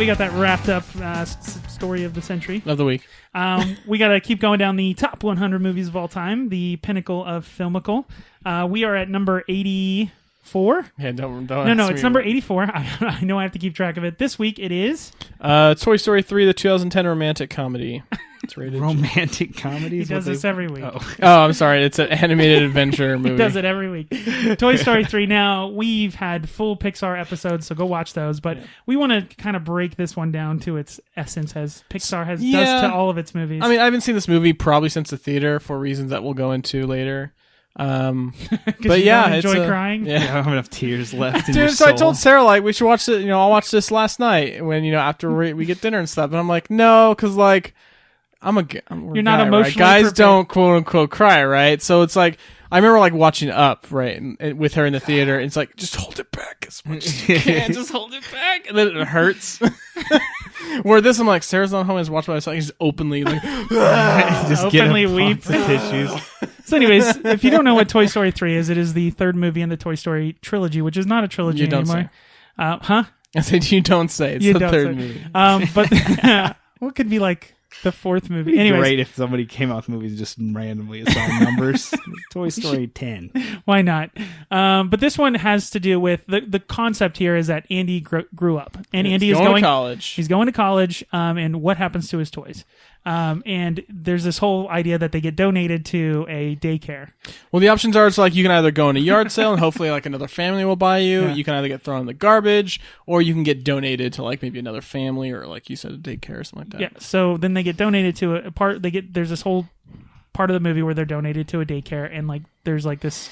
we got that wrapped up story of the century. Of the week. We got to keep going down the top 100 movies of all time, the pinnacle of filmical. We are at number 84. Yeah, don't No, it's number 84. I know I have to keep track of it. This week it is... Toy Story 3, the 2010 romantic comedy. It's rated romantic comedy? He does this every week. Oh, I'm sorry. It's an animated adventure movie. He does it every week. Toy Story 3. Now, we've had full Pixar episodes, so go watch those. But we want to kind of break this one down to its essence, as Pixar does to all of its movies. I mean, I haven't seen this movie probably since the theater for reasons that we'll go into later. But yeah, don't enjoy crying. Yeah, I don't have enough tears left in Dude, your so soul. I told Sarah, like, we should watch it. I'll watch this last night when, after we get dinner and stuff. And I'm like, no, because, like, you're not emotionally right? Guys prepared. don't quote unquote cry, right? So it's like, I remember like watching Up, right, and with her in the theater. And it's like, just hold it back as much as you can. Just hold it back, and then it hurts. Where this, I'm like, Sarah's not home. I just watch by myself. He's openly like, just openly get weep. the tissues. So, anyways, if you don't know what Toy Story 3 is, it is the third movie in the Toy Story trilogy, which is not a trilogy anymore. Huh? I said, you don't say. It's the third movie. But what could be like the fourth movie? It'd be Anyways, great if somebody came out with movies just randomly assigned numbers. Toy Story 10. Why not? But this one has to do with the concept here is that Andy grew up, and Andy is going to college. He's going to college, and what happens to his toys? And there's this whole idea that they get donated to a daycare. Well, the options are, it's like you can either go in a yard sale and hopefully like another family will buy you. Yeah. You can either get thrown in the garbage, or you can get donated to like maybe another family, or like you said, a daycare or something like that. Yeah. So then they get donated to a part. There's this whole part of the movie where they're donated to a daycare, and like there's like this.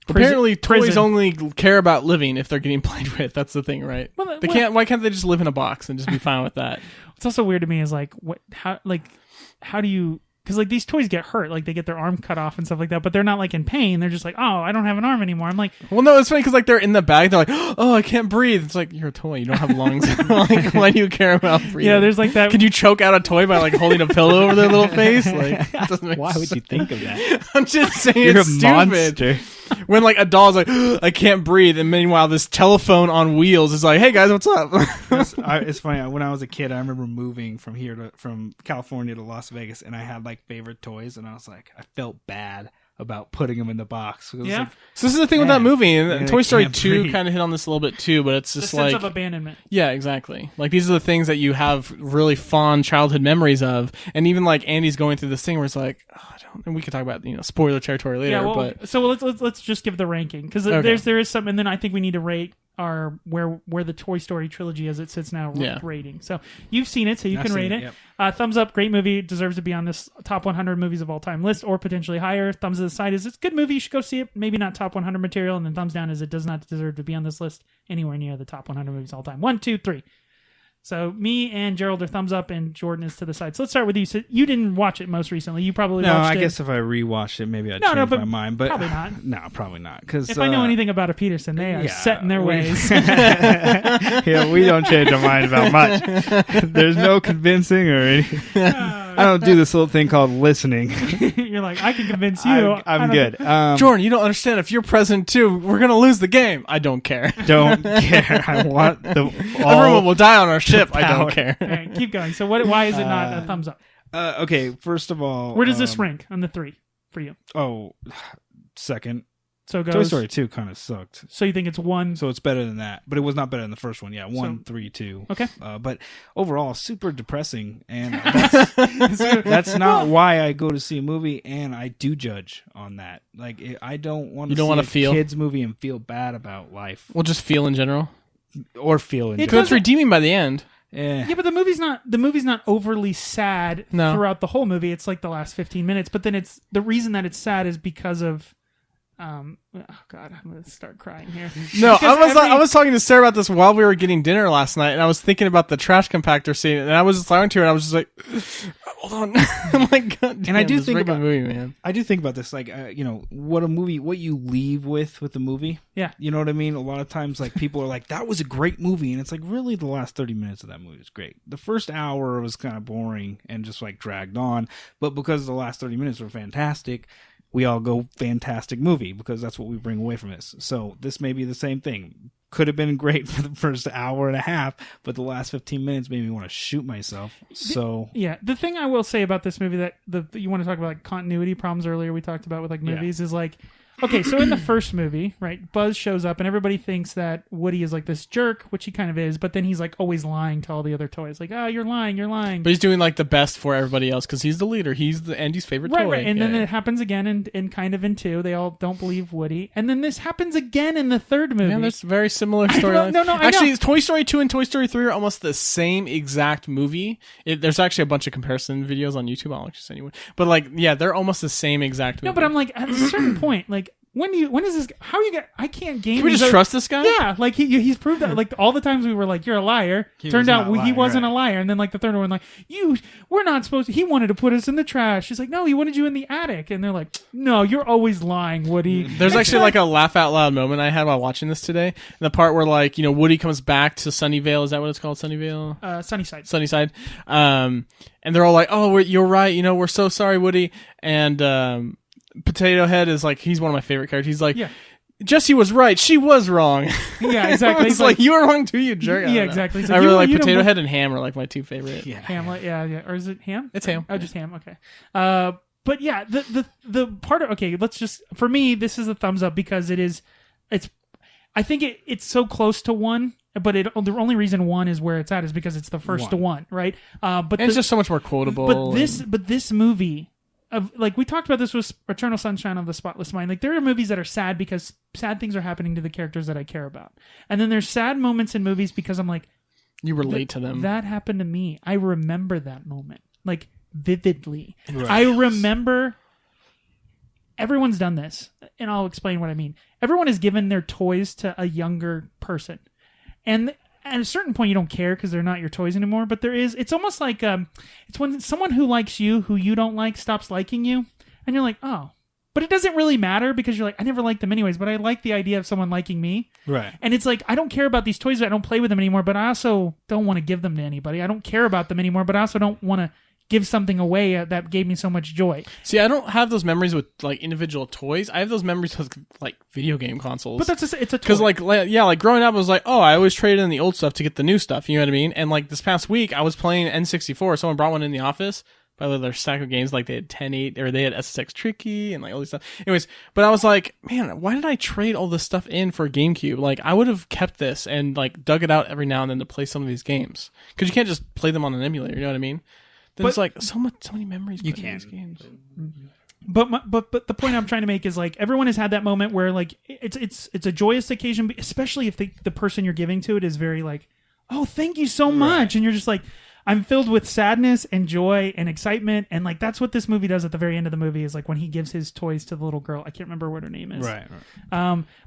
Apparently, toys prison. only care about living if they're getting played with. That's the thing, right? Well, they can't. Why can't they just live in a box and just be fine with that? What's also weird to me is like how do you? Because like these toys get hurt, like they get their arm cut off and stuff like that, but they're not like in pain. They're just like, oh, I don't have an arm anymore. I'm like, well, no, it's funny because like they're in the bag. They're like, oh, I can't breathe. It's like, you're a toy. You don't have lungs. Like, why do you care about breathing? yeah, there's like that. Could you choke out a toy by like holding a pillow over their little face? Like, it doesn't make Why would you think of that? I'm just saying You're it's a stupid. monster. When like a doll's like, I can't breathe, and meanwhile this telephone on wheels is like, hey guys, what's up? It's funny. When I was a kid, I remember moving from California to Las Vegas, and I had like favorite toys, and I was like, I felt bad about putting them in the box. Yeah. Like, So this is the thing with that movie, and Yeah, Toy Story can't 2 breathe. kind of hit on this a little bit too, but it's the just sense like, of abandonment. yeah, exactly. Like these are the things that you have really fond childhood memories of, and even like Andy's going through this thing where it's like, oh, I don't. And we could talk about spoiler territory later, Yeah, well, but so let's just give the ranking because Okay. there is some, and then I think we need to rate our where the Toy Story trilogy as it sits now Yeah. rating. So you've seen it, so you I've can seen rate it, it. yep. Thumbs up, great movie, deserves to be on this top 100 movies of all time list, or potentially higher. Thumbs to the side is it's a good movie, you should go see it. Maybe not top 100 material, and then thumbs down is it does not deserve to be on this list anywhere near the top 100 movies of all time. 1, 2, 3. So me and Gerald are thumbs up, and Jordan is to the side. So let's start with you. So you didn't watch it most recently. You probably No, watched I it. guess if I rewatched it, maybe I'd No, change but my mind. But probably not. No, probably not. Because If I know anything about a Peterson, they are set in their we- ways. Yeah, we don't change our mind about much. There's no convincing or anything. I don't do this little thing called listening. You're like, I can convince you. I'm good. Jordan, you don't understand. If you're present too, we're gonna lose the game. I don't care. Don't care. I want Everyone will die on our ship. I don't power. care. All right, keep going. So why is it not a thumbs up? Okay, first of all, Where does this rank on the 3 for you? Oh, second. So it goes. Toy Story 2 kind of sucked. So you think it's 1? So it's better than that, but it was not better than the first one. Yeah, 1, 3, 2. Okay. But overall, super depressing, and that's not why I go to see a movie, and I do judge on that. Like, I don't want to see a feel kids movie and feel bad about life, We'll just feel in general. or feel in It general. It's redeeming by the end. Eh. Yeah, but the movie's not overly sad No. throughout the whole movie. It's like the last 15 minutes, but then it's the reason that it's sad is because of oh god, I'm gonna start crying here. No, Because I was talking to Sarah about this while we were getting dinner last night, and I was thinking about the trash compactor scene, and I was just talking to her, and I was just like, hold on. I'm like, God damn, And I do this think freaking about movie, man. I do think about this, like, what you leave with the movie. Yeah. You know what I mean? A lot of times, like, people are like, that was a great movie. And it's like, really, the last 30 minutes of that movie is great. The first hour was kind of boring and just, like, dragged on. But because the last 30 minutes were fantastic, we all go fantastic movie because that's what we bring away from this. So this may be the same thing. Could have been great for the first hour and a half, but the last 15 minutes made me want to shoot myself. So yeah, the thing I will say about this movie that you want to talk about like continuity problems earlier we talked about with like movies is like, okay, so in the first movie, right, Buzz shows up and everybody thinks that Woody is like this jerk, which he kind of is, but then he's like always lying to all the other toys. Like, oh, you're lying. But he's doing like the best for everybody else because he's the leader. He's the Andy's favorite toy. Right. And then it happens again in kind of in 2. They all don't believe Woody. And then this happens again in the third movie. Yeah, there's very similar storylines. No, actually, Toy Story 2 and Toy Story 3 are almost the same exact movie. There's actually a bunch of comparison videos on YouTube. I'll just send you one. But like, yeah, they're almost the same exact movie. No, but I'm like, at a certain point, like, when is this? How are you get? I can't game. Can we just trust this guy? Yeah, like he's proved that. Like all the times we were like, "You're a liar." Turned out he wasn't a liar. And then like the third one, like we're not supposed to. He wanted to put us in the trash. She's like, "No, he wanted you in the attic." And they're like, "No, you're always lying, Woody." There's actually like a laugh out loud moment I had while watching this today. The part where like Woody comes back to Sunnyvale. Is that what it's called? Sunnyvale. Sunnyside. And they're all like, "Oh, you're right. We're so sorry, Woody." And Potato Head is like, he's one of my favorite characters. He's like, Jessie was right. She was wrong. Yeah, exactly. It's like, you were wrong too, you jerk. Yeah, exactly. Like, I really like Potato Head and Ham are like my two favorite. Yeah. Hamlet, yeah. Or is it Ham? It's Ham. Oh, just Ham. Okay. But yeah, the part of, okay, let's just, for me, this is a thumbs up because I think it's so close to 1, but the only reason 1 is where it's at is because it's the first to 1, right? But it's just so much more quotable. But this movie, like we talked about this with Eternal Sunshine of the Spotless Mind. Like there are movies that are sad because sad things are happening to the characters that I care about, and then there's sad moments in movies because I'm like, you relate to them. That happened to me. I remember that moment like vividly. Right. I remember. Everyone's done this, and I'll explain what I mean. Everyone has given their toys to a younger person, and at a certain point you don't care because they're not your toys anymore, but it's almost like it's when someone who likes you who you don't like stops liking you, and you're like, oh, but it doesn't really matter because you're like, I never liked them anyways, but I like the idea of someone liking me, right? And it's like, I don't care about these toys, I don't play with them anymore, but I also don't want to give them to anybody. I don't care about them anymore, but I also don't want to give something away that gave me so much joy. See, I don't have those memories with like individual toys. I have those memories with like video game consoles. But it's a toy. Because like growing up, I was like, oh, I always traded in the old stuff to get the new stuff. You know what I mean? And like this past week, I was playing N64. Someone brought one in the office. By the way, their stack of games, like they had 10-8, or they had SSX Tricky and like all these stuff. Anyways, but I was like, man, why did I trade all this stuff in for a GameCube? Like I would have kept this and like dug it out every now and then to play some of these games. Because you can't just play them on an emulator. You know what I mean? Then it's like so many memories. You can. These games. But the point I'm trying to make is like everyone has had that moment where like it's a joyous occasion, especially if the person you're giving to it is very like, oh, thank you so much, and you're just like, I'm filled with sadness and joy and excitement, and like that's what this movie does at the very end of the movie is like when he gives his toys to the little girl. I can't remember what her name is. Right.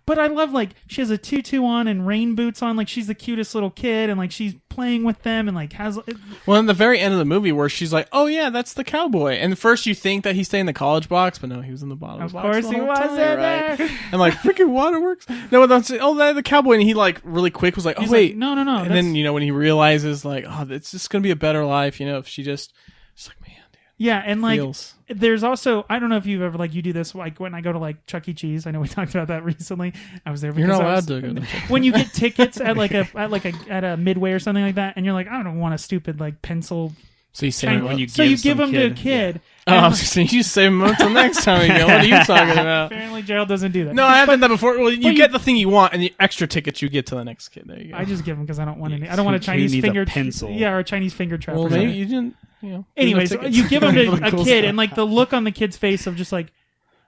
But I love like she has a tutu on and rain boots on, like she's the cutest little kid, and like she's playing with them and like has. Well, in the very end of the movie where she's like, oh yeah, that's the cowboy, and first you think that he's staying in the college box, but no, he was in the bottom. Of course he was in there. And like freaking waterworks. No, that's the cowboy, and he like really quick was like, oh he's wait, like, no. And then when he realizes like, oh, it's just gonna be a better life, if she just, it's like, man, dude. Yeah, and like there's also, I don't know if you've ever like you do this like when I go to like Chuck E. Cheese. I know we talked about that recently. I was there because you're not allowed to go. When you get tickets at a Midway or something like that, and you're like, I don't want a stupid like pencil. So you say when you give them to a kid. Yeah. Oh, so you save them until next time you go. What are you talking about? Apparently, Gerald doesn't do that. No, I have done that before. Well, you get the thing you want, and the extra tickets you get to the next kid. There you go. I just give them because I don't want any. I don't want a Chinese finger pencil. Yeah, or a Chinese finger trap. Well, maybe you didn't. Anyways, you give them to a kid, and like the look on the kid's face of just like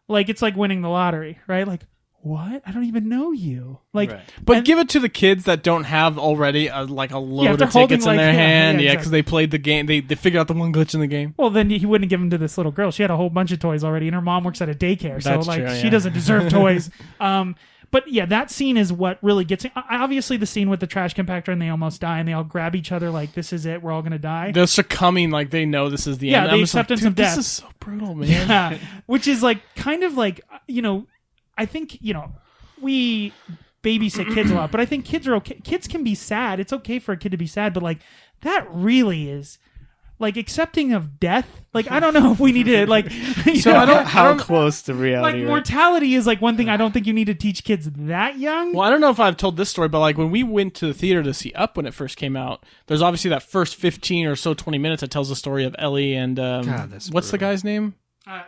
it's like winning the lottery, right? Like, what? I don't even know you. Like, right. But give it to the kids that don't have already a load of tickets in their hand. Yeah, because they played the game. They figured out the one glitch in the game. Well, then he wouldn't give them to this little girl. She had a whole bunch of toys already, and her mom works at a daycare, so That's like true, she doesn't deserve toys. But yeah, that scene is what really gets me. Obviously, the scene with the trash compactor and they almost die and they all grab each other like, this is it, we're all going to die. They're sucking like they know this is the end. Yeah, the acceptance of death. This is so brutal, man. Yeah, which is like kind of like, I think, we babysit kids a lot, but I think kids are okay. Kids can be sad. It's okay for a kid to be sad, but like that really is like accepting of death. Like, I don't know if we need to like. So I don't. How close to reality? Like right? mortality is like one thing I don't think you need to teach kids that young. Well, I don't know if I've told this story, but like when we went to the theater to see Up when it first came out, there's obviously that first 15 or so 20 minutes that tells the story of Ellie and God, that's what's the brutal. guy's name? I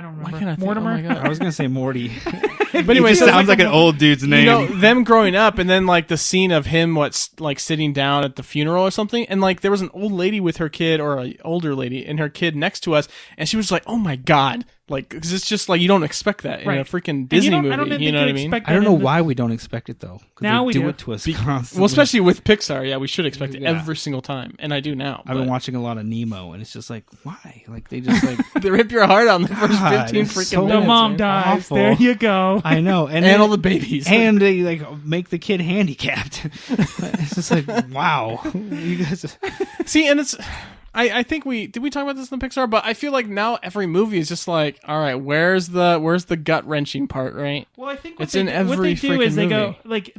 don't Why remember. can't I think? Mortimer. Oh my God. I was gonna say Morty. But anyway, it so sounds like an old dude's name. You know, them growing up, and then like the scene of him, like sitting down at the funeral or something, and like there was an old lady with her kid, or an older lady and her kid next to us, and she was like, "Oh my God!" Like, because it's just like you don't expect that in a freaking Disney movie. I don't you know what I mean? I don't know why we don't expect it though. 'Cause Now they we do do. it to us constantly. Well, especially with Pixar, yeah, we should expect it Yeah. every single time, and I do now. I've been watching a lot of Nemo, and it's just like, why? Like they just like They rip your heart out in the first God, 15 it's freaking so minutes. The mom man. dies. Awful. There you go. I know, and then- all the babies. and they like make the kid handicapped. It's just like, wow, you guys. See, and it's. I think did we talk about this in the Pixar? But I feel like now every movie is just like, all right, where's the gut wrenching part, right? Well, I think It's in every what they do freaking is they go movie. like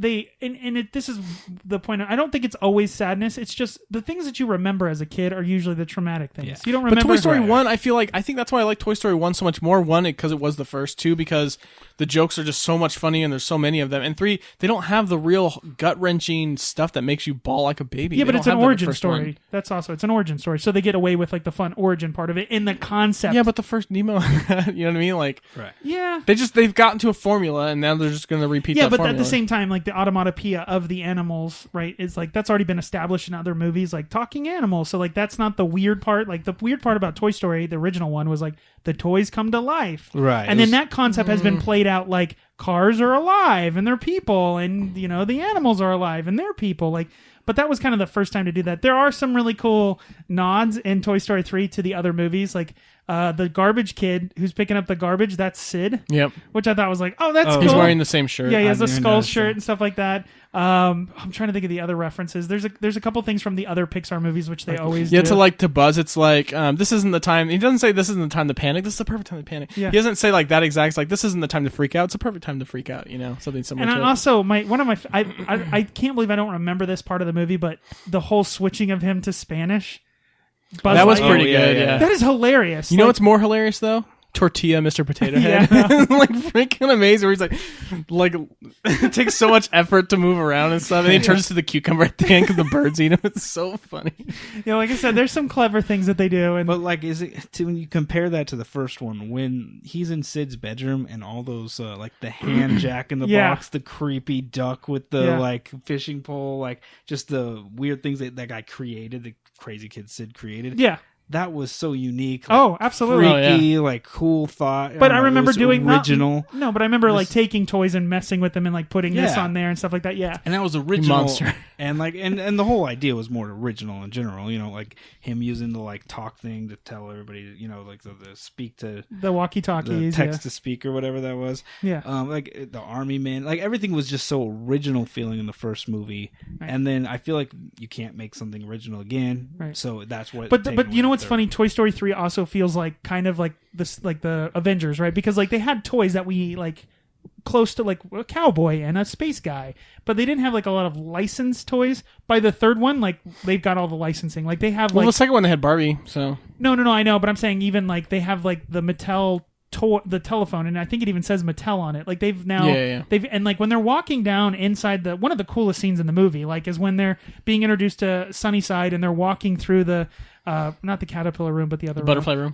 this is the point. I don't think it's always sadness. It's just the things that you remember as a kid are usually the traumatic things. Yeah. You don't But remember Toy Story Right. 1, I think that's why I like Toy Story 1 so much more. 1, because it was the first. 2, because the jokes are just so much funny and there's so many of them. And 3, they don't have the real gut-wrenching stuff that makes you bawl like a baby. Yeah, They but it's don't an have that in the origin first story. one. That's also it's an origin story. So they get away with like the fun origin part of it in the concept. Yeah, but the first Nemo, you know what I mean? Like, Right. yeah. they've gotten to a formula and now they're just going to repeat Yeah, that but formula. at the same time, like the automatopoeia of the animals, right? Is like that's already been established in other movies, like talking animals. So like that's not the weird part. Like the weird part about Toy Story, the original one, was like the toys come to life, Right. And then that concept has been played out like cars are alive and they're people, and you know the animals are alive and they're people. Like, but that was kind of the first time to do that. There are some really cool nods in Toy Story 3 to the other movies, like the garbage kid who's picking up the garbage. That's Sid. Yep. Which I thought was like, oh, that's Oh, cool. He's wearing the same shirt. Yeah, he has I a didn't skull notice shirt that. and stuff like that. I'm trying to think of the other references. There's a couple things from the other Pixar movies which they always Yeah, do. to Buzz, it's like, this isn't the time. He doesn't say this isn't the time to panic. This is the perfect time to panic. Yeah. He doesn't say like that exact. It's like, this isn't the time to freak out. It's a perfect time to freak out. You know, something similar And to I also I can't believe I don't remember this part of the movie, but the whole switching of him to Spanish. Buzz That was Lightyear, pretty Oh, yeah, good, yeah. yeah. That is hilarious. You know Like, what's more hilarious though? Tortilla, Mr. Potato Head. Yeah. Like freaking amazing. Where he's like it takes so much effort to move around and stuff, and then he turns to the cucumber at the end because the birds eat him. It's so funny. like I said, there's some clever things that they do, and But like, is it when you compare that to the first one, when he's in Sid's bedroom and all those like the hand jack in the Yeah. box, the creepy duck with the Yeah. like fishing pole, like just the weird things that guy created, the crazy kid Sid created. yeah. That was so unique. Like, Oh, absolutely. freaky, like cool thought. But don't I know, it remember was doing original. No, but I remember like This- taking toys and messing with them and like putting this Yeah. on there and stuff like that. Yeah. And that was original, monster. and like, and the whole idea was more original in general. You know, like him using the like talk thing to tell everybody, you know, like the speak to The walkie-talkies. the text to speak or whatever that was. Yeah. Like the army man, like everything was just so original feeling in the first movie, Right. and then I feel like you can't make something original again. Right. So that's what. But you know what's funny? Toy Story 3 also feels like kind of like this, like the Avengers, right? Because like they had toys that we like close to like a cowboy and a space guy, but they didn't have like a lot of licensed toys. By the third one, like they've got all the licensing. Like they have Well, like the second one they had Barbie, so no, I know, but I'm saying even like they have like the Mattel the telephone, and I think it even says Mattel on it. Like they've now Yeah. they've and like when they're walking down inside the one of the coolest scenes in the movie, like is when they're being introduced to Sunnyside and they're walking through the not the caterpillar room, but the other room. butterfly room.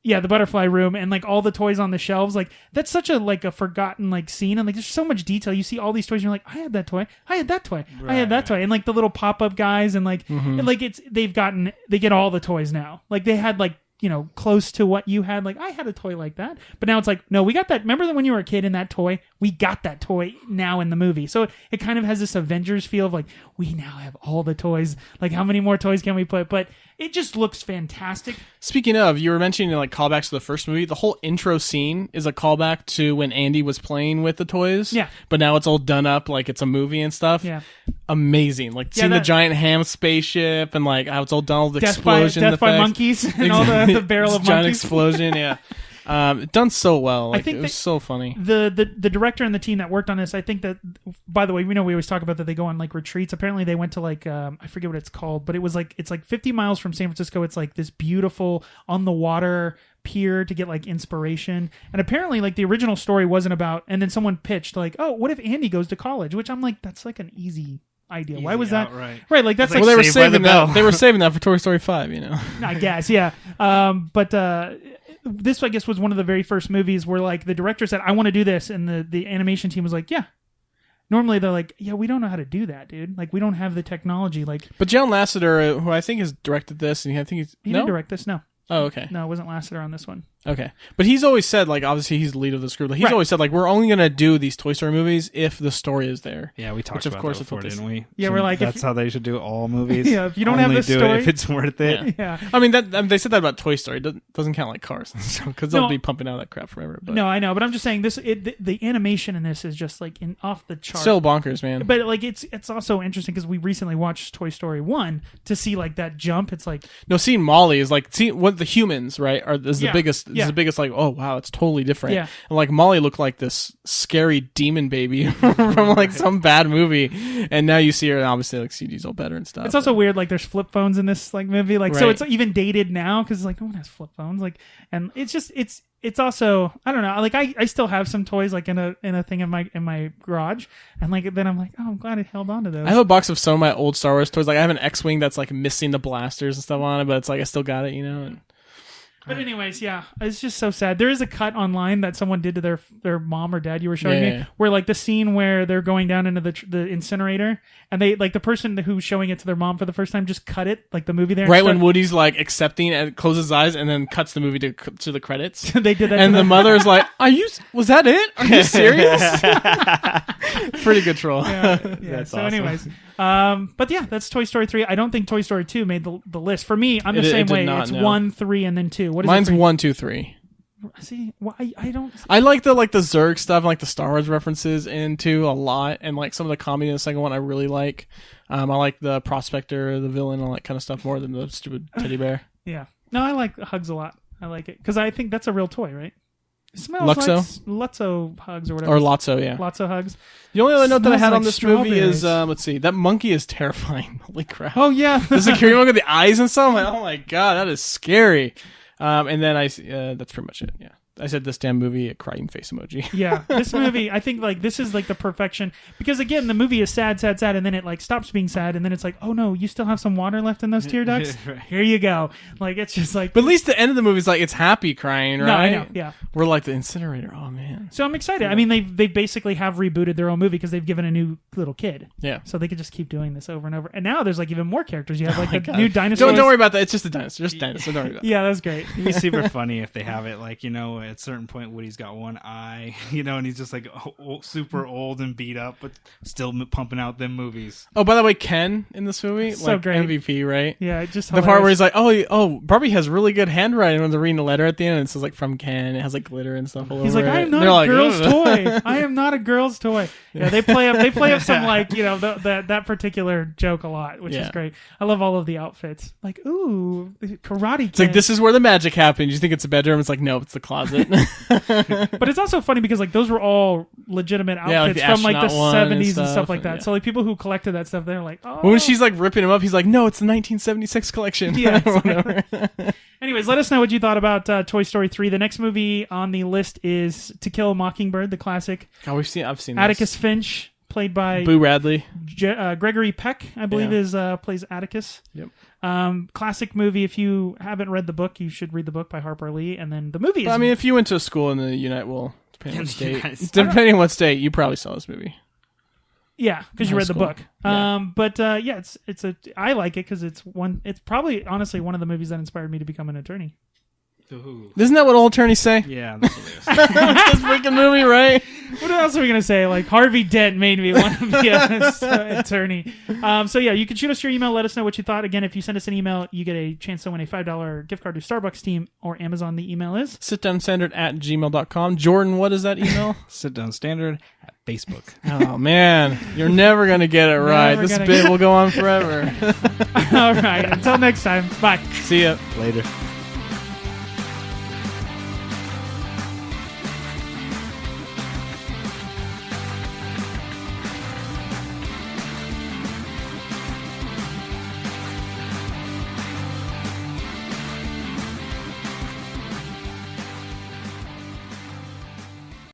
Yeah, the butterfly room, and like all the toys on the shelves. Like that's such a like a forgotten like scene, and like there's so much detail. You see all these toys, and you're like, I had that toy, I had that toy, I had that toy, and like the little pop up guys, and like and, like they get all the toys now. Like they had like, you know, close to what you had. Like I had a toy like that, but now it's like, no, we got that. Remember when you were a kid in that toy? We got that toy now in the movie. So it kind of has this Avengers feel of like, we now have all the toys. Like how many more toys can we put? But it just looks fantastic. Speaking of, you were mentioning like callbacks to the first movie. The whole intro scene is a callback to when Andy was playing with the toys. Yeah. But now it's all done up like it's a movie and stuff. Yeah. Amazing. Like seeing the that- giant ham spaceship and like how it's all done, all the Death by explosion Monkeys and all the barrel This of giant monkeys. explosion, yeah. Done so well. Like, I think it was so funny. The director and the team that worked on this, I think that, by the way, we always talk about that they go on like retreats. Apparently they went to like, I forget what it's called, but it was like, it's like 50 miles from San Francisco. It's like this beautiful on the water pier to get like inspiration. And apparently like the original story wasn't about, and then someone pitched like, oh, what if Andy goes to college? Which I'm like, that's like an easy idea. Why was that? Right. Like that's Well, like, Well, they were Saved by the saving that. Bell. They were saving that for Toy Story 5. You know. I guess, yeah. But this, I guess, was one of the very first movies where like the director said, I want to do this. And the animation team was like, yeah. Normally they're like, yeah, we don't know how to do that, dude. Like we don't have the technology. Like, But John Lasseter, who I think has directed this, and I think he didn't direct this. No. Oh, okay. No, it wasn't Lasseter on this one. Okay. But he's always said, like, obviously he's the lead of this group. Like, he's Right. always said, like, we're only going to do these Toy Story movies if the story is there. Yeah, we talked Which, of about course, that is what before, they didn't we? Yeah, we're like, if that's how they should do all movies. Yeah, if you don't have Only the do story- it if it's worth it. Yeah. I mean, they said that about Toy Story. It doesn't count like Cars. Because they'll No. be pumping out that crap forever. But No, I know, but I'm just saying this. The animation in this is just like off the chart. still bonkers, man. But like it's also interesting because we recently watched Toy Story 1 to see like that jump. It's like No, seeing Molly is like, seeing what the humans, right, is the Yeah. biggest, Yeah. is the biggest, like, oh, wow, it's totally different. Yeah. And like Molly looked like this scary demon baby from like some bad movie. And now you see her, and obviously, like, CG's all better and stuff. it's also weird. Like there's flip phones in this like movie. Like so Right. it's even dated now because like no one has flip phones. Like and it's just it's also I don't know. Like I still have some toys like in a thing in my garage, and like then I'm like, oh, I'm glad I held on to those. I have a box of some of my old Star Wars toys. Like, I have an X-Wing that's like missing the blasters and stuff on it, but it's like I still got it, you know? And But anyways, yeah, it's just so sad. There is a cut online that someone did to their mom or dad. You were showing Yeah. me where like the scene where they're going down into the incinerator, and they like the person who's showing it to their mom for the first time just cut it like the movie there. right when Woody's like accepting and closes his eyes and then cuts the movie to the credits. they did that, And to the them. mother's like, was that it? Are you serious? Pretty good troll. Yeah. That's So, awesome. anyways, but yeah, that's Toy Story 3. I don't think Toy Story 2 made the list for me. I'm the It same did way. not, It's no. 1, 3, and then 2. What is Mine's it for you? 1, 2, 3. See, well, I don't. I like the Zurg stuff and like the Star Wars references into a lot, and like some of the comedy in the second one I really like. I like the prospector, the villain, all that kind of stuff more than the stupid teddy bear. Yeah. No, I like Hugs a lot. I like it because I think that's a real toy, right? It smells Luxo? like Lutzo Hugs or whatever. Or Lotso, yeah. Lotso Hugs. The only other note that I Smells had like on this movie is, strawberries. let's see, that monkey is terrifying. Holy crap. Oh yeah. The security monkey with the eyes and stuff. I'm like, oh my god, that is scary. And then that's pretty much it. Yeah, I said this damn movie, a crying face emoji. Yeah, this movie, I think like this is like the perfection because again, the movie is sad, and then it like stops being sad, and then it's like, oh no, you still have some water left in those tear ducts. Right. Here you go. Like it's just like. But at least the end of the movie is like it's happy crying, right? No, I know. Yeah. We're like the incinerator. Oh man. So I'm excited. I mean, they basically have rebooted their own movie because they've given a new little kid. Yeah. So they could just keep doing this over and over. And now there's like even more characters. You have like my the God. new dinosaurs. Don't worry about that. It's just a dinosaur. Just dinosaur. Don't worry about Yeah, that's great. It'd be super funny if they have it like, at a certain point Woody's got one eye, and he's just like super old and beat up, but still pumping out them movies. Oh, by the way, Ken in this movie, So like great. MVP, right? Yeah, it just The part where he's like, oh, Barbie has really good handwriting when they're reading the letter at the end, and it says like from Ken. It has like glitter and stuff all he's over like, it. I am not They're a like, girl's "Ugh." toy. I am not a girl's toy. Yeah, they play up some like that particular joke a lot, which is Yeah. great. I love all of the outfits. Like, ooh, the karate. It's like, this is where the magic happens. You think it's a bedroom? It's like, no, it's the closet. But it's also funny because like those were all legitimate Yeah, like outfits the from like the astronaut one and 70s and stuff stuff, like that. yeah. So like people who collected that stuff, they're like, oh. When she's like ripping him up, he's like, no, it's the 1976 collection. Yeah, Or whatever. Anyways, let us know what you thought about Toy Story 3. The next movie on the list is To Kill a Mockingbird, the classic. God, I've seen Atticus this. Finch, played by Boo Radley. Gregory Peck, I believe, Yeah. plays Atticus. Yep. Classic movie. If you haven't read the book, you should read the book by Harper Lee. And then the movie is. But, I mean, if you went to a school in the depending on what state, Yes. depending on what state, you probably saw this movie. yeah, because you high read the school. book. Yeah. Yeah, I like it because it's probably honestly one of the movies that inspired me to become an attorney. Ooh. Isn't that what all attorneys say? Yeah, that's what it is. This freaking movie, right? What else are we gonna say? Like Harvey Dent made me want to be an attorney. So yeah, you can shoot us your email. Let us know what you thought. Again, if you send us an email, you get a chance to win a $5 gift card to Starbucks Team or Amazon. The email is Sitdownstandard@gmail.com. Jordan, what is that email? Sit Down Standard at Facebook. Oh man, you're never gonna get it right. Never This gonna bit get- will go on forever. all right. Until next time. Bye. See ya. Later.